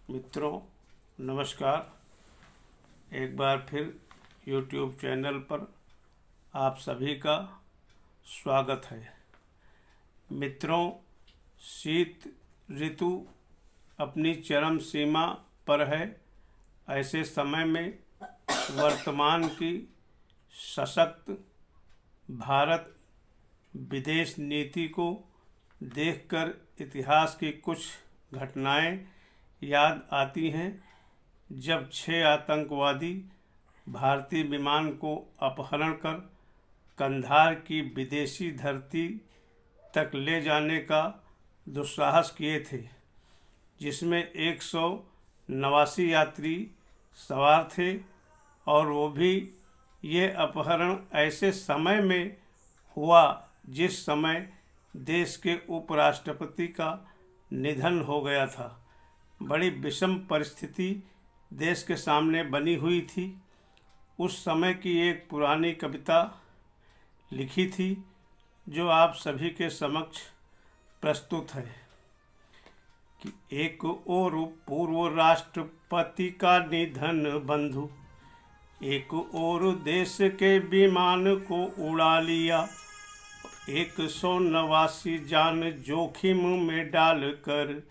मित्रों नमस्कार। एक बार फिर YouTube चैनल पर आप सभी का स्वागत है। मित्रों, शीत ऋतु अपनी चरम सीमा पर है। ऐसे समय में वर्तमान की सशक्त भारत विदेश नीति को देखकर इतिहास की कुछ घटनाएं याद आती हैं। जब 6 आतंकवादी भारतीय विमान को अपहरण कर कंधार की विदेशी धरती तक ले जाने का दुस्साहस किए थे, जिसमें 189 यात्री सवार थे, और वो भी ये अपहरण ऐसे समय में हुआ जिस समय देश के उपराष्ट्रपति का निधन हो गया था। बड़ी विषम परिस्थिति देश के सामने बनी हुई थी। उस समय की एक पुरानी कविता लिखी थी जो आप सभी के समक्ष प्रस्तुत है कि एक ओर पूर्व राष्ट्रपति का निधन बंधु, एक ओर देश के विमान को उड़ा लिया, 189 जान जोखिम में डालकर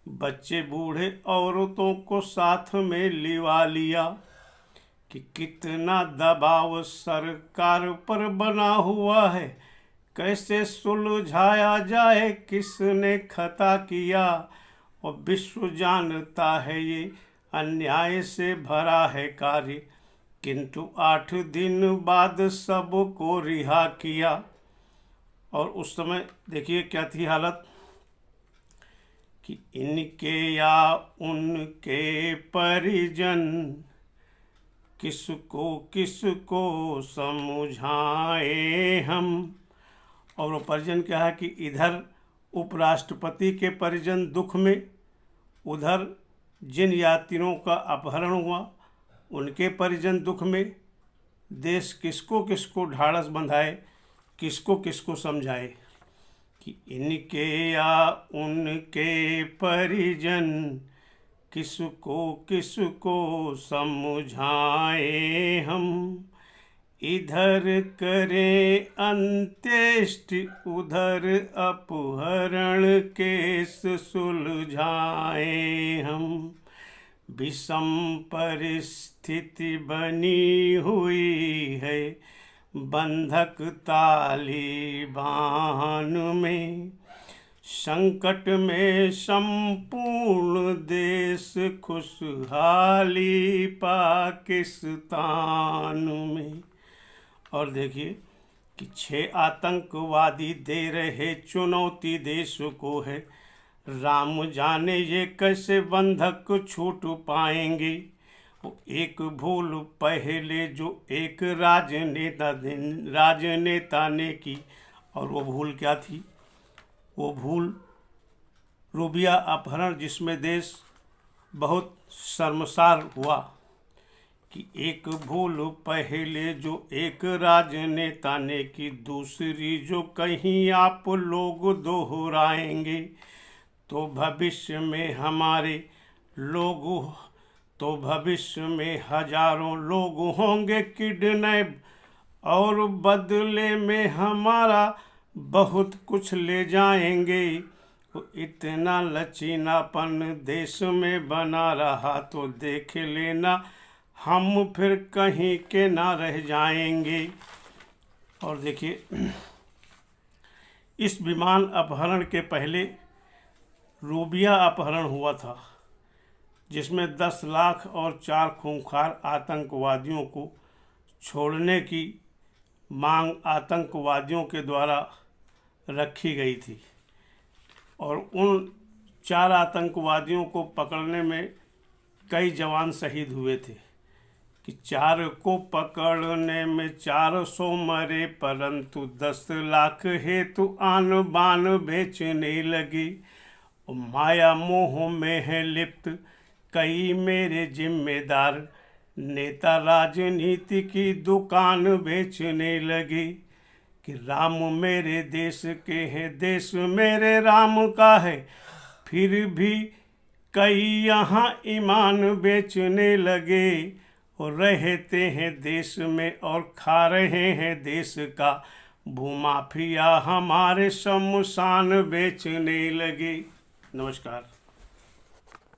बच्चे बूढ़े औरतों को साथ में लिवा लिया। कि कितना दबाव सरकार पर बना हुआ है, कैसे सुलझाया जाए, किसने खता किया, और विश्व जानता है ये अन्याय से भरा है कार्य, किंतु 8 दिन बाद सबको रिहा किया। और उस समय देखिए क्या थी हालत कि इनके या उनके परिजन किसको किसको समझाए हम। और वो परिजन क्या है कि इधर उपराष्ट्रपति के परिजन दुख में, उधर जिन यात्रियों का अपहरण हुआ उनके परिजन दुख में। देश किसको किसको ढाढ़स बंधाए, किसको किसको समझाए कि इनके या उनके परिजन किसको किसको समझाए हम। इधर करें अंत्येष्टि, उधर अपहरण केस सुलझाए हम। विषम परिस्थिति बनी हुई है बंधक तालिबान में, संकट में संपूर्ण देश, खुशहाली पाकिस्तान में। और देखिए कि 6 आतंकवादी दे रहे चुनौती देश को है, राम जाने ये कैसे बंधक छूट पाएंगे। वो एक भूल पहले जो एक राजनेता ने की, और वो भूल क्या थी? वो भूल रूबिया अपहरण, जिसमें देश बहुत शर्मसार हुआ। कि एक भूल पहले जो एक राजनेता ने की, दूसरी जो कहीं आप लोग दोहराएंगे, तो भविष्य में हमारे लोग, तो भविष्य में हजारों लोग होंगे किडनैप, और बदले में हमारा बहुत कुछ ले जाएंगे। तो इतना लचीनापन देश में बना रहा तो देख लेना, हम फिर कहीं के ना रह जाएंगे। और देखिए इस विमान अपहरण के पहले रूबिया अपहरण हुआ था, जिसमें 10 लाख और 4 खूंखार आतंकवादियों को छोड़ने की मांग आतंकवादियों के द्वारा रखी गई थी। और उन 4 आतंकवादियों को पकड़ने में कई जवान शहीद हुए थे। कि 4 को पकड़ने में 400 मरे, परंतु 10 लाख हेतु आन बान बेचने लगी। माया मोह में है लिप्त कई मेरे जिम्मेदार, नेता राजनीति की दुकान बेचने लगे। कि राम मेरे देश के हैं, देश मेरे राम का है, फिर भी कई यहाँ ईमान बेचने लगे और रहते हैं देश में और खा रहे हैं देश का। भूमाफिया हमारे शमशान बेचने लगे। नमस्कार।